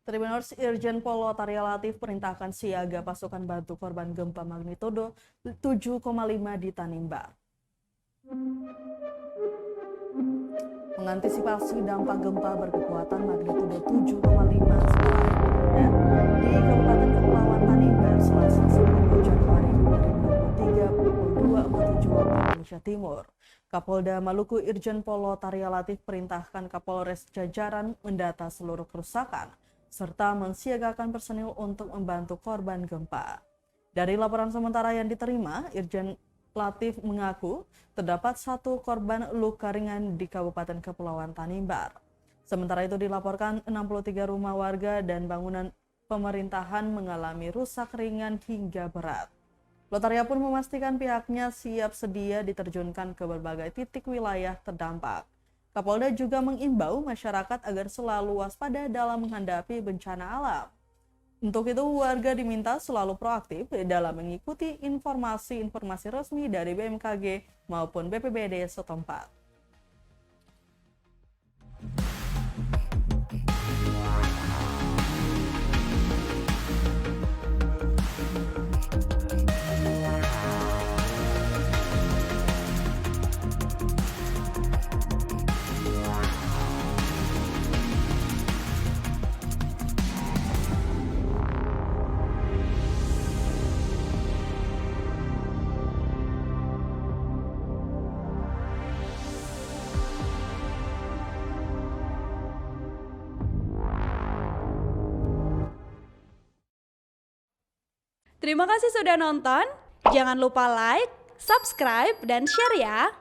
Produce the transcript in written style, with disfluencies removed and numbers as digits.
Tribuners Irjen Pol Lotaria Latif perintahkan siaga pasukan bantu korban gempa magnitudo 7,5 di Tanimbar. Mengantisipasi dampak gempa berkekuatan magnitudo 7,5 skala Richter di Kabupaten Kepulauan Tanimbar Selasa 10 Januari 2023 pukul 2.47 waktu Indonesia Timur. Kapolda Maluku Irjen Pol Lotaria Latif perintahkan Kapolres jajaran mendata seluruh kerusakan serta mensiagakan personil untuk membantu korban gempa. Dari laporan sementara yang diterima, Irjen Latif mengaku terdapat 1 korban luka ringan di Kabupaten Kepulauan Tanimbar. Sementara itu dilaporkan 63 rumah warga dan bangunan pemerintahan mengalami rusak ringan hingga berat. Lotaria pun memastikan pihaknya siap sedia diterjunkan ke berbagai titik wilayah terdampak. Kapolda juga mengimbau masyarakat agar selalu waspada dalam menghadapi bencana alam. Untuk itu, warga diminta selalu proaktif dalam mengikuti informasi-informasi resmi dari BMKG maupun BPBD setempat. Terima kasih sudah nonton. Jangan lupa like, subscribe, dan share ya.